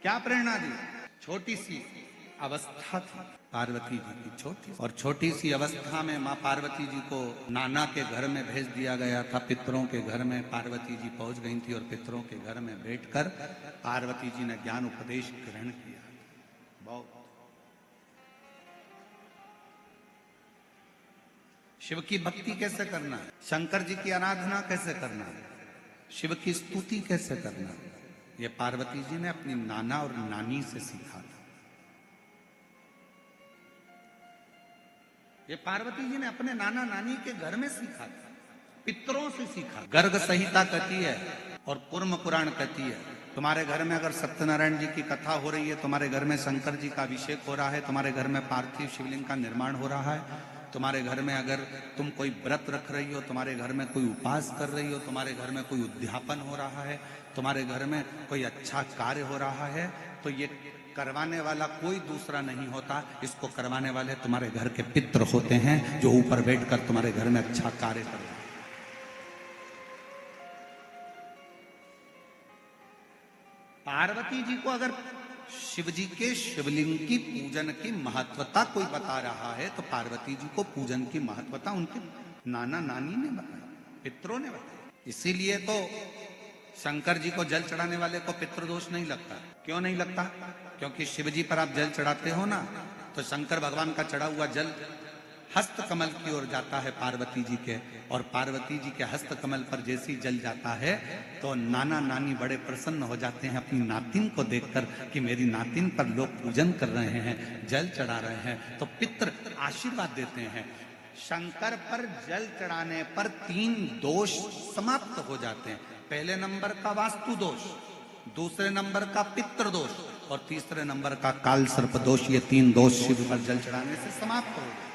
क्या प्रेरणा दी? छोटी सी अवस्था थी पार्वती जी की, छोटी, और छोटी सी अवस्था में माँ पार्वती जी को नाना के घर में भेज दिया गया था। पितरों के घर में पार्वती जी पहुंच गई थी और पितरों के घर में बैठकर पार्वती जी ने ज्ञान उपदेश ग्रहण किया। बहुत शिव की भक्ति कैसे करना है, शंकर जी की आराधना कैसे करना है, शिव की स्तुति कैसे करना है, ये पार्वती जी ने अपनी नाना और नानी से सीखा था। ये पार्वती जी ने अपने नाना नानी के घर में सीखा था, पितरों से सीखा। गर्ग संहिता कहती है और कुर्म पुराण कहती है, तुम्हारे घर में अगर सत्यनारायण जी की कथा हो रही है, तुम्हारे घर में शंकर जी का अभिषेक हो रहा है, तुम्हारे घर में पार्थिव शिवलिंग का निर्माण हो रहा है, तुम्हारे घर में अगर तुम कोई व्रत रख रही हो, तुम्हारे घर में कोई उपास कर रही हो, तुम्हारे घर में कोई उद्यापन हो रहा है, तुम्हारे घर में कोई अच्छा कार्य हो रहा है, तो ये करवाने वाला कोई दूसरा नहीं होता, इसको करवाने वाले तुम्हारे घर के पितृ होते हैं, जो ऊपर बैठकर तुम्हारे घर में अच्छा कार्य कर रहे हैं। पार्वती जी को अगर शिव जी के शिवलिंग की पूजन की महत्वता कोई बता रहा है, तो पार्वती जी को पूजन की महत्वता उनके नाना नानी ने बताई, पितरों ने बताई। इसीलिए तो शंकर जी को जल चढ़ाने वाले को पितृदोष नहीं लगता। क्यों नहीं लगता? क्योंकि शिव जी पर आप जल चढ़ाते हो ना, तो शंकर भगवान का चढ़ा हुआ जल हस्त कमल की ओर जाता है पार्वती जी के, और पार्वती जी के हस्त कमल पर जैसी जल जाता है तो नाना नानी बड़े प्रसन्न हो जाते हैं अपनी नातिन को देखकर कि मेरी नातिन पर लोग पूजन कर रहे हैं, जल चढ़ा रहे हैं, तो पितृ आशीर्वाद देते हैं। शंकर पर जल चढ़ाने पर 3 दोष समाप्त हो जाते हैं। पहले नंबर का वास्तु दोष, दूसरे नंबर का पितृ दोष और तीसरे नंबर का काल सर्प दोष। ये 3 दोष शिव पर जल चढ़ाने से समाप्त हो गए।